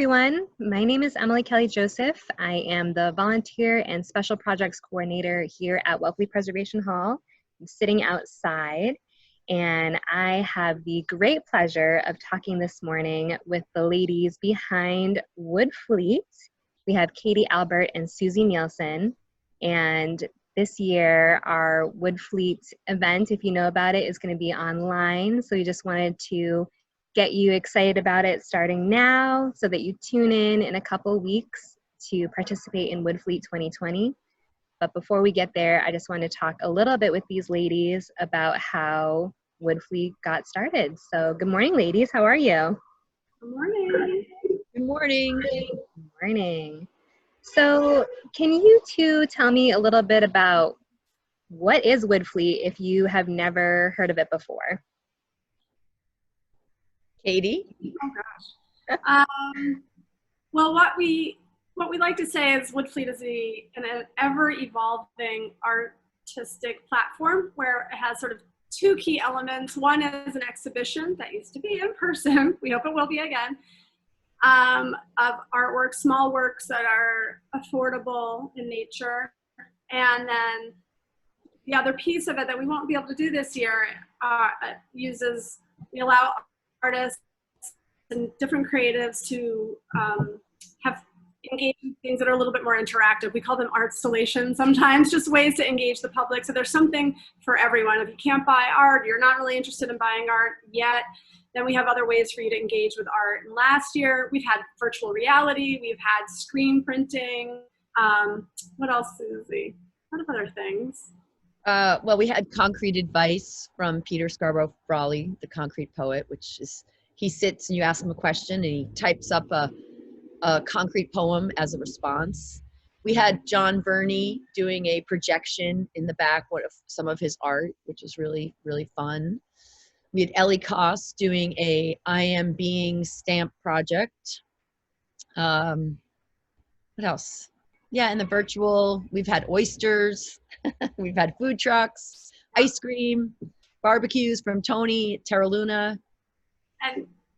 Everyone. My name is Emily Kelly Joseph. I am the volunteer and special projects coordinator here at Woodfleet Preservation Hall. I'm sitting outside, and I have the great pleasure of talking this morning with the ladies behind Woodfleet. We have Katie Albert and Susie Nielsen, and this year our Woodfleet event, if you know about it, is going to be online. So we just wanted to get you excited about it starting now so that you tune in a couple weeks to participate in Woodfleet 2020. But before we get there, I just want to talk a little bit with these ladies about how Woodfleet got started. So good morning, ladies. How are you? Good morning. Good morning. Good morning. So can you two tell me a little bit about what is Woodfleet if you have never heard of it before? Katie? Oh gosh. Well, what we like to say is Woodfleet is an ever-evolving artistic platform where it has sort of two key elements. One is an exhibition that used to be in person. We hope it will be again. Of artwork, small works that are affordable in nature. And then the other piece of it that we won't be able to do this year we allow artists and different creatives to have engage in things that are a little bit more interactive. We call them artstallations sometimes, just ways to engage the public. So there's something for everyone. If you can't buy art, you're not really interested in buying art yet, then we have other ways for you to engage with art. And last year, we've had virtual reality, we've had screen printing. What else, Susie? What other things? Well, we had Concrete Advice from Peter Scarborough Frawley, the concrete poet, which is, he sits and you ask him a question and he types up a concrete poem as a response. We had John Verney doing a projection in the back of some of his art, which was really, really fun. We had Ellie Koss doing a I Am Being stamp project. What else? Yeah, in the virtual, we've had oysters, we've had food trucks, ice cream, barbecues from Tony at Terra Luna.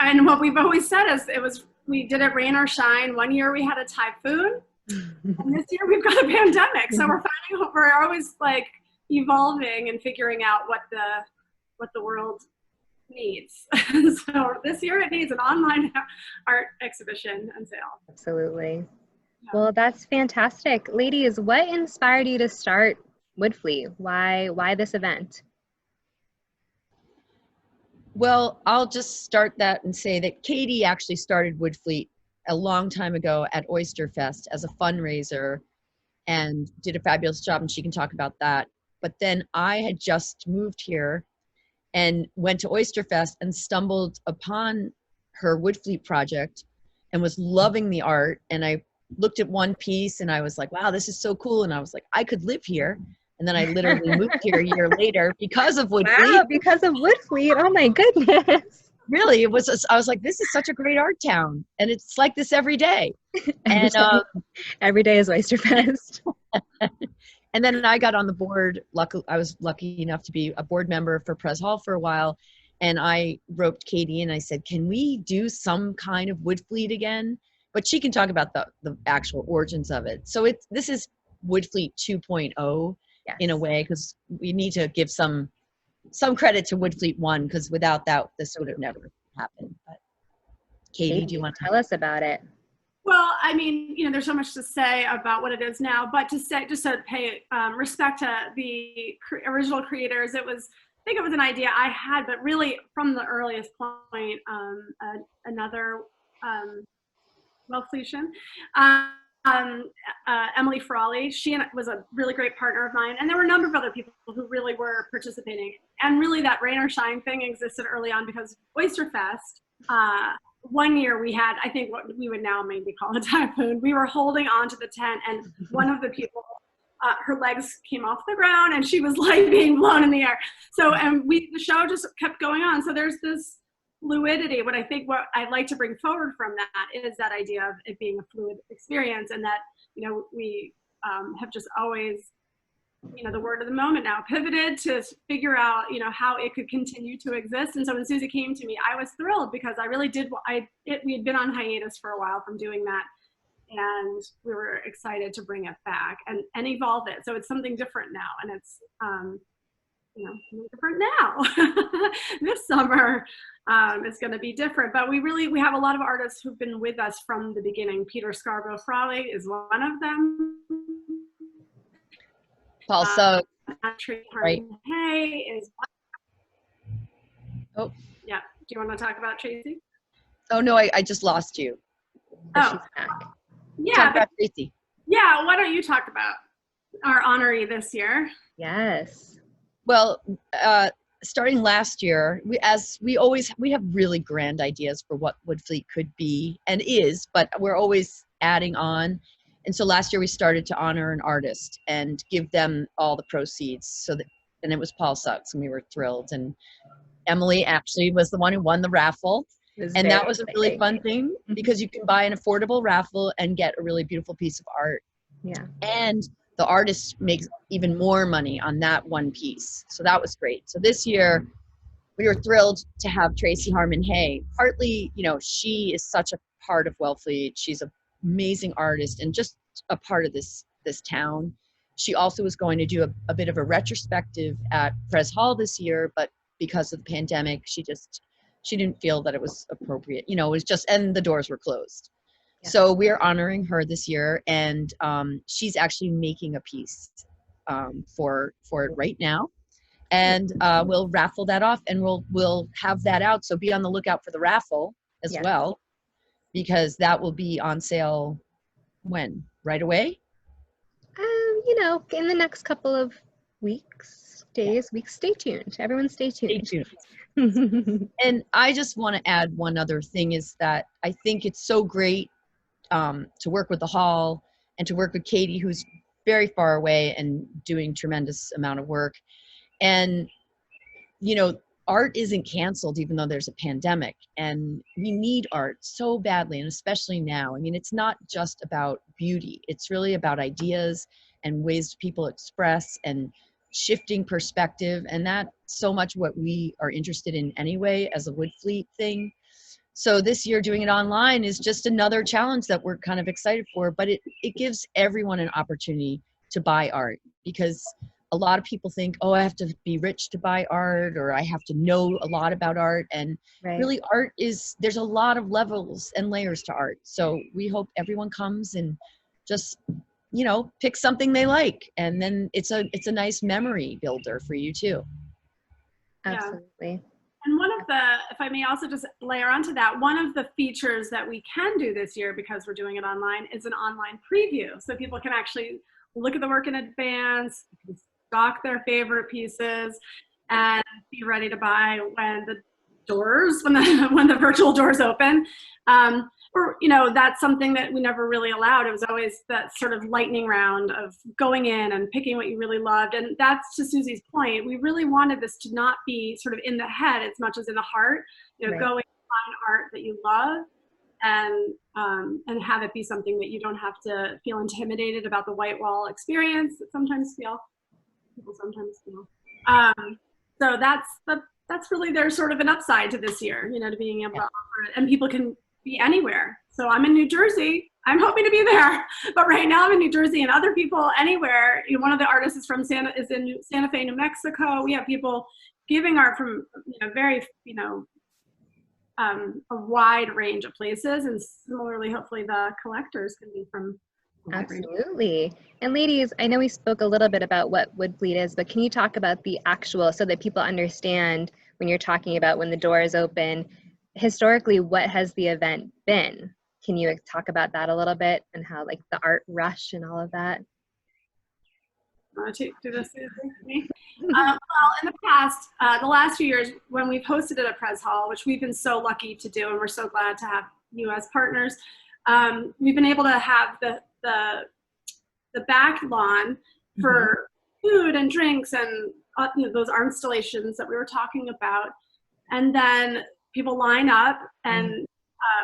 And what we've always said is we did it rain or shine. One year we had a typhoon, and this year we've got a pandemic. So we're always like evolving and figuring out what the world needs. So this year it needs an online art exhibition and sale. Absolutely. Well, that's fantastic. Ladies, what inspired you to start Woodfleet? Why this event? Well, I'll just start that and say that Katie actually started Woodfleet a long time ago at Oyster Fest as a fundraiser and did a fabulous job, and she can talk about that. But then I had just moved here and went to Oyster Fest and stumbled upon her Woodfleet project and was loving the art. And I looked at one piece and I was like, wow, this is so cool. And I was like, I could live here. And then I literally moved here a year later because of Woodfleet. Wow, because of Woodfleet. Oh my goodness. Really, I was like, this is such a great art town. And it's like this every day. Every day is Oyster Fest. And then I got on the board. I was lucky enough to be a board member for Pres Hall for a while. And I wrote Katie and I said, can we do some kind of Woodfleet again? But she can talk about the actual origins of it. So this is Woodfleet 2.0 yes. In a way, because we need to give some credit to Woodfleet 1, because without that, this would have never happened. But Katie, do you want to tell us about it? Well, I mean, there's so much to say about what it is now, but just to pay respect to the original creators, I think it was an idea I had, but really from the earliest point, another Woodfleetian, Emily Frawley, she was a really great partner of mine, and there were a number of other people who really were participating. And really that rain or shine thing existed early on because Oyster Fest, one year we had, I think what we would now maybe call a typhoon. We were holding onto the tent and one of the people, her legs came off the ground and she was like being blown in the air. So, and the show just kept going on. So there's this fluidity. What I'd like to bring forward from that is that idea of it being a fluid experience, and that, we have just always the word of the moment now, pivoted to figure out, how it could continue to exist. And so when Susie came to me, I was thrilled because I really did, we had been on hiatus for a while from doing that. And we were excited to bring it back and evolve it. So it's something different now. And it's, different now. This summer is going to be different. But we have a lot of artists who've been with us from the beginning. Peter Scarborough-Frawley is one of them. Also, right. Hey is. Oh. Yeah. Do you want to talk about Tracy? Oh no, I just lost you. Oh. She's back. Yeah. Talk about Tracy. Yeah. Why don't you talk about our honoree this year? Yes. Well, starting last year, we have really grand ideas for what Woodfleet could be and is, but we're always adding on. And so last year we started to honor an artist and give them all the proceeds. And it was Paul Suggs, and we were thrilled. And Emily actually was the one who won the raffle. And that was a really fun thing because you can buy an affordable raffle and get a really beautiful piece of art. Yeah. And the artist makes even more money on that one piece. So that was great. So this year we were thrilled to have Tracy Harmon Hay. Partly, she is such a part of Wellfleet. She's an amazing artist and just a part of this town. She also was going to do a bit of a retrospective at Pres Hall this year, but because of the pandemic, she didn't feel that it was appropriate. It was just, and the doors were closed. Yeah. So we're honoring her this year, and she's actually making a piece for it right now. And we'll raffle that off, and we'll have that out. So be on the lookout for the raffle as well, because that will be on sale when? Right away? In the next couple of weeks. Stay tuned. Everyone stay tuned. Stay tuned. And I just want to add one other thing is that I think it's so great to work with the hall and to work with Katie, who's very far away and doing tremendous amount of work. And, art isn't canceled even though there's a pandemic, and we need art so badly, and especially now. I mean, it's not just about beauty. It's really about ideas and ways people express and shifting perspective, and that's so much what we are interested in anyway as a Woodfleet thing. So this year doing it online is just another challenge that we're kind of excited for, but it gives everyone an opportunity to buy art, because a lot of people think, oh, I have to be rich to buy art, or I have to know a lot about art. And really art there's a lot of levels and layers to art. So we hope everyone comes and just, pick something they like. And then it's a nice memory builder for you too. Absolutely. And one of the, if I may also just layer onto that, one of the features that we can do this year, because we're doing it online, is an online preview. So people can actually look at the work in advance, stock their favorite pieces, and be ready to buy when the virtual doors open. That's something that we never really allowed. It was always that sort of lightning round of going in and picking what you really loved. And that's, to Susie's point, we really wanted this to not be sort of in the head as much as in the heart. Go and find art that you love, and have it be something that you don't have to feel intimidated about the white wall experience that people sometimes feel. So that's really, there's sort of an upside to this year, to being able to offer it, and people can be anywhere. So I'm in New Jersey. I'm hoping to be there, but right now I'm in New Jersey, and other people anywhere. One of the artists is in Santa Fe, New Mexico. We have people giving art from very a wide range of places, and similarly, hopefully the collectors can be from. Absolutely. And ladies, I know we spoke a little bit about what Woodfleet is, but can you talk about the actual, so that people understand when you're talking about when the door is open, historically, what has the event been? Can you talk about that a little bit, and how the art rush and all of that? Want to do this? Well, in the past, the last few years, when we've hosted it at Pres Hall, which we've been so lucky to do, and we're so glad to have you as partners, we've been able to have the back lawn for food and drinks and those art installations that we were talking about, and then people line up and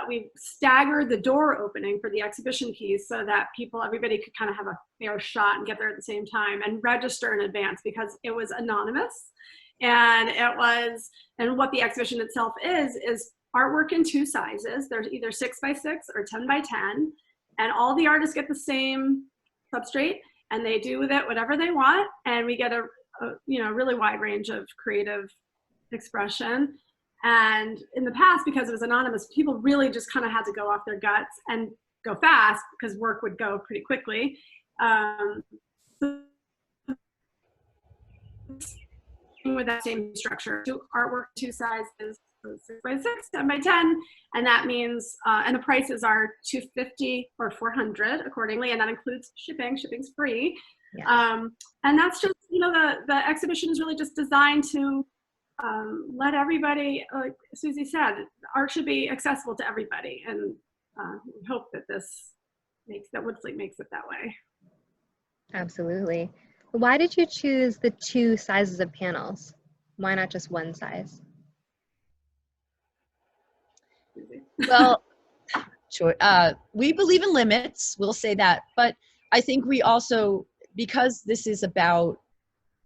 we staggered the door opening for the exhibition piece so that everybody could kind of have a fair shot and get there at the same time and register in advance, because it was anonymous. And what the exhibition itself is artwork in 2 sizes. There's either 6x6 or 10x10, and all the artists get the same substrate, and they do with it whatever they want, and we get a really wide range of creative expression. And in the past, because it was anonymous, people really just kind of had to go off their guts and go fast, because work would go pretty quickly. With that same structure, artwork 2 sizes, 6x6, 10x10, and that means and the prices are $250 or $400 accordingly, and that includes shipping. Shipping's free. Yeah. And that's just, the exhibition is really just designed to let everybody, like Susie said, art should be accessible to everybody, and we hope that Woodfleet makes it that way. Absolutely. Why did you choose the 2 sizes of panels? Why not just 1 size? Well, sure. We believe in limits, we'll say that. But I think we also, because this is about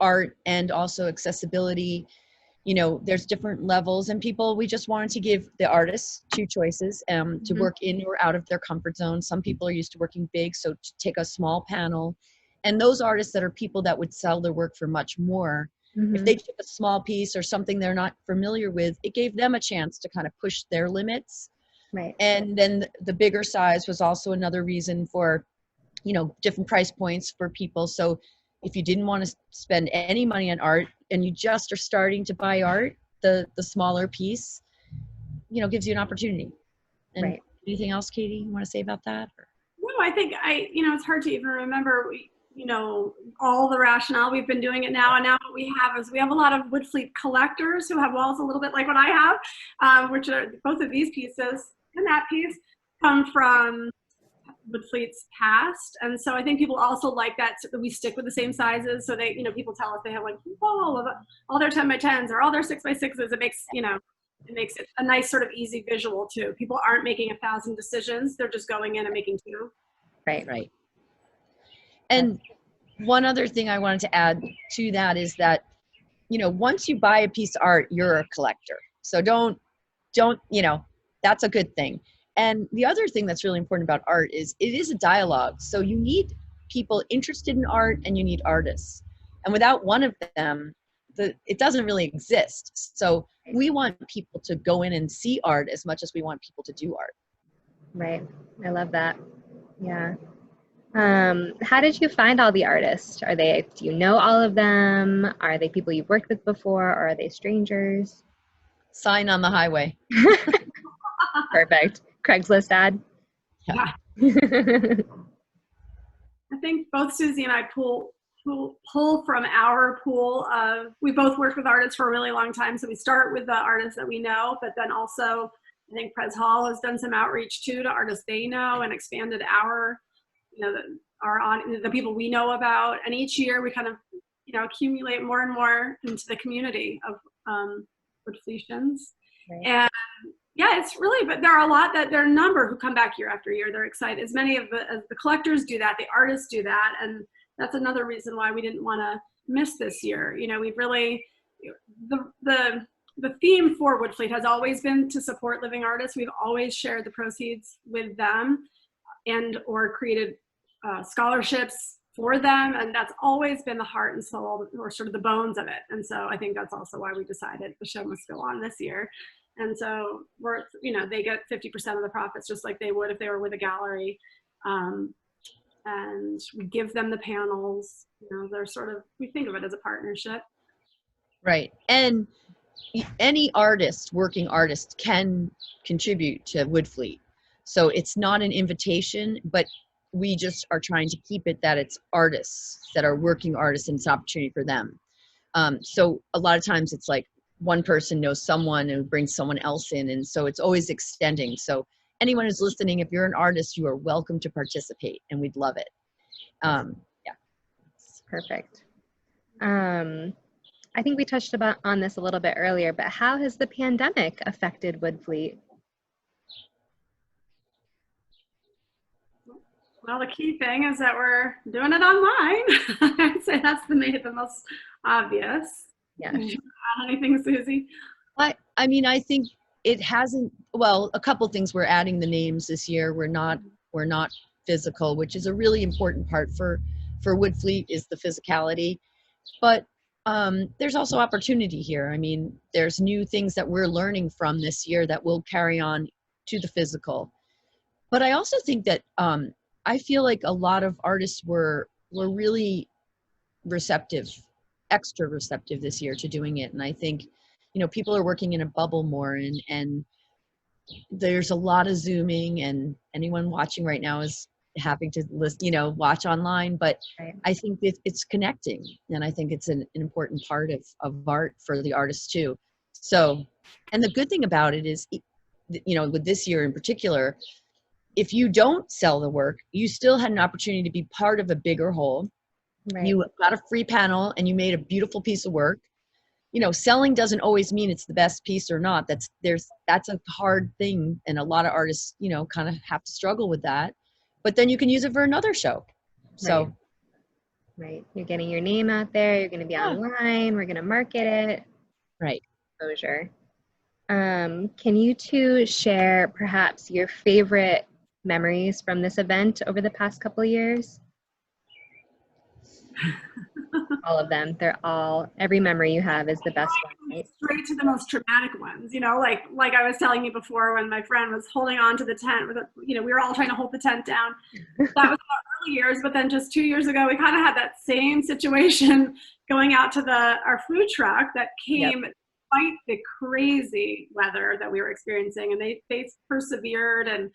art and also accessibility, there's different levels, and we just wanted to give the artists 2 choices to work in or out of their comfort zone. Some people are used to working big, so to take a small panel. And those artists that are people that would sell their work for much more, if they took a small piece or something they're not familiar with, it gave them a chance to kind of push their limits. Right. And then the bigger size was also another reason for, different price points for people. So if you didn't want to spend any money on art and you just are starting to buy art, the smaller piece, gives you an opportunity. And right. Anything else, Katie, you want to say about that? No, I think it's hard to even remember, all the rationale. We've been doing it now, and now what we have a lot of Woodfleet collectors who have walls a little bit like what I have, which are both of these pieces and that piece come from Woodfleet's past. And so I think people also like that we stick with the same sizes. So they, people tell us they have like all their 10x10s or all their 6x6s. It makes it a nice sort of easy visual too. People aren't making 1,000 decisions. They're just going in and making 2. Right. And one other thing I wanted to add to that is that, once you buy a piece of art, you're a collector. So don't, that's a good thing. And the other thing that's really important about art is it is a dialogue. So you need people interested in art and you need artists. And without one of them, it doesn't really exist. So we want people to go in and see art as much as we want people to do art. Right. I love that. Yeah. How did you find all the artists? Do you know all of them? Are they people you've worked with before, or are they strangers? Sign on the highway. Perfect. Craigslist ad. Yeah. I think both Susie and I pull from our pool of, we both worked with artists for a really long time. So we start with the artists that we know, but then also I think Pres Hall has done some outreach too to artists they know and expanded the people we know about. And each year we kind of, accumulate more and more into the community of Woodfleetians. Right. And yeah, it's really, but there are a number who come back year after year. They're excited. As many of the collectors do that, the artists do that. And that's another reason why we didn't want to miss this year. We've really, the theme for Woodfleet has always been to support living artists. We've always shared the proceeds with them and or created scholarships for them. And that's always been the heart and soul, or sort of the bones of it. And so I think that's also why we decided the show must go on this year. And so they get 50% of the profits, just like they would if they were with a gallery. And we give them the panels, they're we think of it as a partnership. Right. And any working artist can contribute to Woodfleet. So it's not an invitation, but we just are trying to keep it that it's artists that are working artists and it's an opportunity for them. So a lot of times it's like one person knows someone and brings someone else in. And so it's always extending. So anyone who's listening, if you're an artist, you are welcome to participate and we'd love it. Yeah. Perfect. I think we touched on this a little bit earlier, but how has the pandemic affected Woodfleet? Well, the key thing is that we're doing it online. I'd say that's the most obvious. Yeah. Anything, Susie? I mean, I think it hasn't, well, a couple things. We're adding the names this year. We're not physical, which is a really important part for Woodfleet, is the physicality. But there's also opportunity here. I mean, there's new things that we're learning from this year that will carry on to the physical. But I also think that I feel like a lot of artists were really receptive, extra receptive this year to doing it. And I think, people are working in a bubble more, and there's a lot of Zooming, and anyone watching right now is having to listen, watch online. But Right. I think it's connecting, and I think it's an important part of art for the artists too. So, and the good thing about it is, with this year in particular, if you don't sell the work, you still had an opportunity to be part of a bigger whole. Right. You got a free panel and you made a beautiful piece of work. Selling doesn't always mean it's the best piece or not. That's a hard thing. And a lot of artists, kind of have to struggle with that. But then you can use it for another show. So. Right. You're getting your name out there. You're going to be online. We're going to market it. Right. Exposure. Can you two share perhaps your favorite memories from this event over the past couple of years? All of them. Every memory you have is the best one, right? Straight to the most traumatic ones, like I was telling you before, when my friend was holding on to the tent with we were all trying to hold the tent down. That was the early years, but then just 2 years ago, we kind of had that same situation going out to our food truck that came despite the crazy weather that we were experiencing, and they persevered. And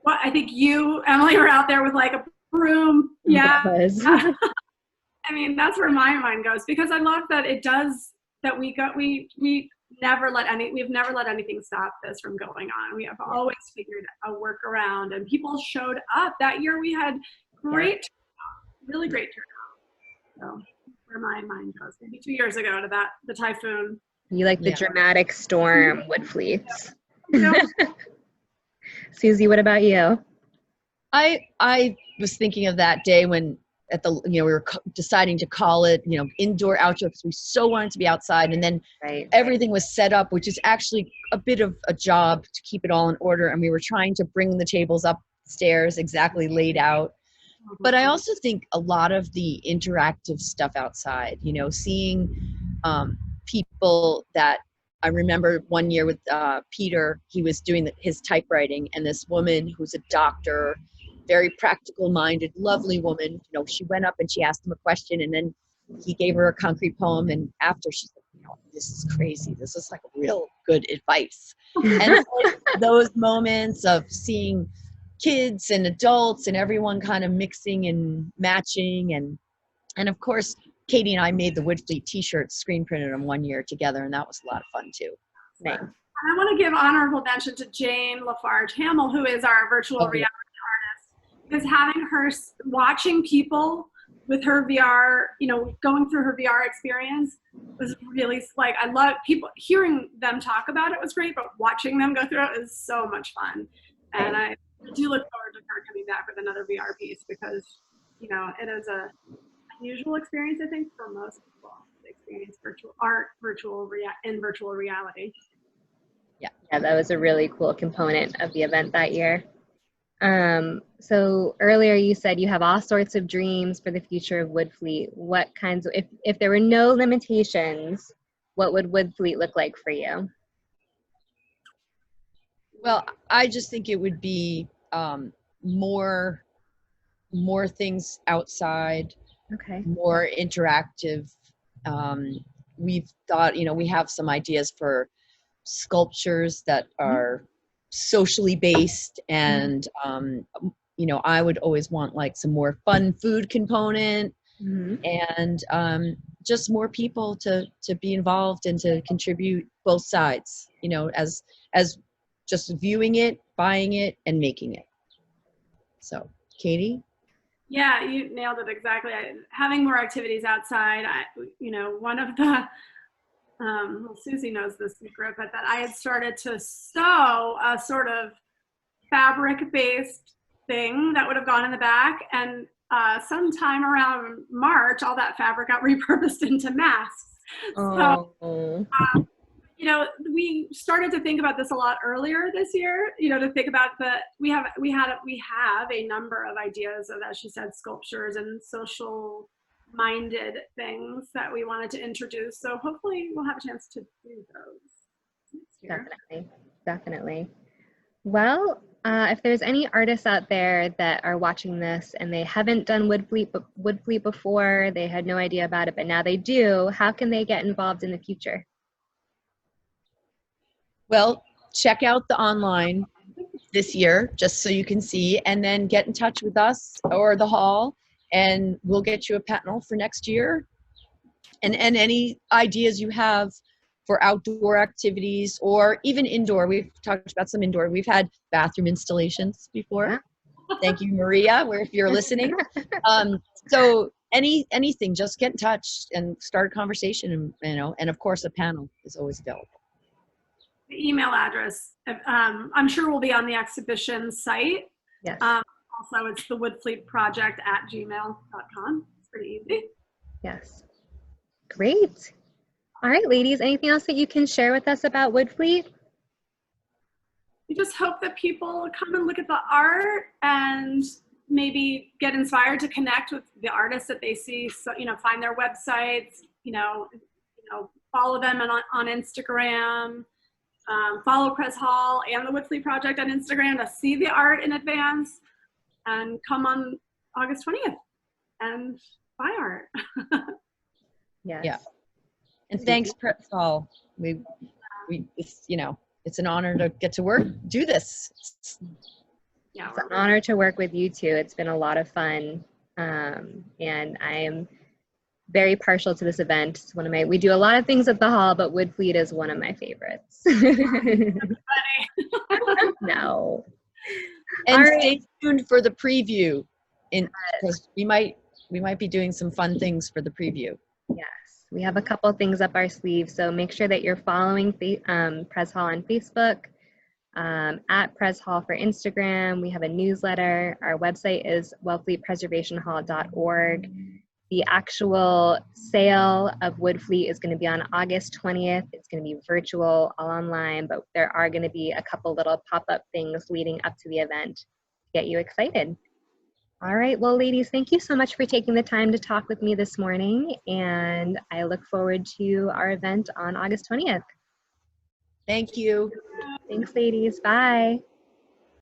I think you, Emily, were out there with like a broom. Yeah. I mean, that's where my mind goes, because I love that it does, that we've never let anything stop this from going on. We have always figured a workaround, and people showed up. That year we had great turnout, really great turnout. So where my mind goes, maybe 2 years ago to the typhoon. You like the dramatic storm, Woodfleets. Susie, what about you? I was thinking of that day when we were deciding to call it, indoor, outdoor, because we so wanted to be outside. And then everything was set up, which is actually a bit of a job to keep it all in order. And we were trying to bring the tables upstairs exactly laid out. But I also think a lot of the interactive stuff outside, seeing people that I remember one year with Peter, he was doing his typewriting, and this woman who's a doctor, very practical minded, lovely woman, she went up and she asked him a question, and then he gave her a concrete poem, and after she said, this is crazy. This is like real good advice. And those moments of seeing kids and adults and everyone kind of mixing and matching, and of course, Katie and I made the Woodfleet t-shirts, screen printed them one year together, and that was a lot of fun too. Right. And I want to give honorable mention to Jane Lafarge Hamill, who is our virtual reality artist, because having her watching people with her VR, going through her VR experience was really like, I love people hearing them talk about it was great, but watching them go through it is so much fun. And I do look forward to her coming back with another VR piece, because, it is a unusual experience, I think, for most people to experience virtual art, virtual reality. Yeah, that was a really cool component of the event that year. So earlier you said you have all sorts of dreams for the future of Woodfleet. What kinds of, if there were no limitations, what would Woodfleet look like for you? Well, I just think it would be more things outside, more interactive. We've thought, we have some ideas for sculptures that are socially based, and I would always want like some more fun food component, and just more people to be involved and to contribute both sides, as just viewing it, buying it, and making it. So, Katie? Yeah, you nailed it exactly. Having more activities outside, one of the, well, Susie knows this secret, but that I had started to sew a sort of fabric-based thing that would have gone in the back. And sometime around March, all that fabric got repurposed into masks. So, you know, we started to think about this a lot earlier this year, you know, to think about we have a number of ideas of, as she said, sculptures and social minded things that we wanted to introduce. So hopefully we'll have a chance to do those next year. Definitely. Well, if there's any artists out there that are watching this and they haven't done Woodfleet before, they had no idea about it, but now they do, how can they get involved in the future? Well, check out the online this year, just so you can see, and then get in touch with us or the hall, and we'll get you a panel for next year. And any ideas you have for outdoor activities or even indoor. We've talked about some indoor. We've had bathroom installations before. Yeah. Thank you, Maria, if you're listening. So anything, just get in touch and start a conversation, and, you know, and of course a panel is always available. The email address, I'm sure will be on the exhibition site. Yes. Also, it's the woodfleetproject@gmail.com. It's pretty easy. Yes. Great. All right, ladies, anything else that you can share with us about Woodfleet? We just hope that people come and look at the art and maybe get inspired to connect with the artists that they see. So, you know, find their websites, you know, follow them on Instagram. Follow Pres Hall and the Woodfleet Project on Instagram to see the art in advance, and come on August 20th and buy art. Yes. Yeah. And thanks, Pres Hall. It's, you know, it's an honor to get to do this. Yeah, it's an honor to work with you too. It's been a lot of fun, and I am very partial to this event. It's we do a lot of things at the hall, but Woodfleet is one of my favorites. No. And stay tuned for the preview, because we might be doing some fun things for the preview. Yes, we have a couple things up our sleeve, so make sure that you're following Pres Hall on Facebook, at Pres Hall for Instagram. We have a newsletter. Our website is wellfleetpreservationhall.org. The actual sale of Woodfleet is going to be on August 20th. It's going to be virtual, all online, but there are going to be a couple little pop-up things leading up to the event to get you excited. All right, well, ladies, thank you so much for taking the time to talk with me this morning, and I look forward to our event on August 20th. Thank you. Thanks, ladies. Bye.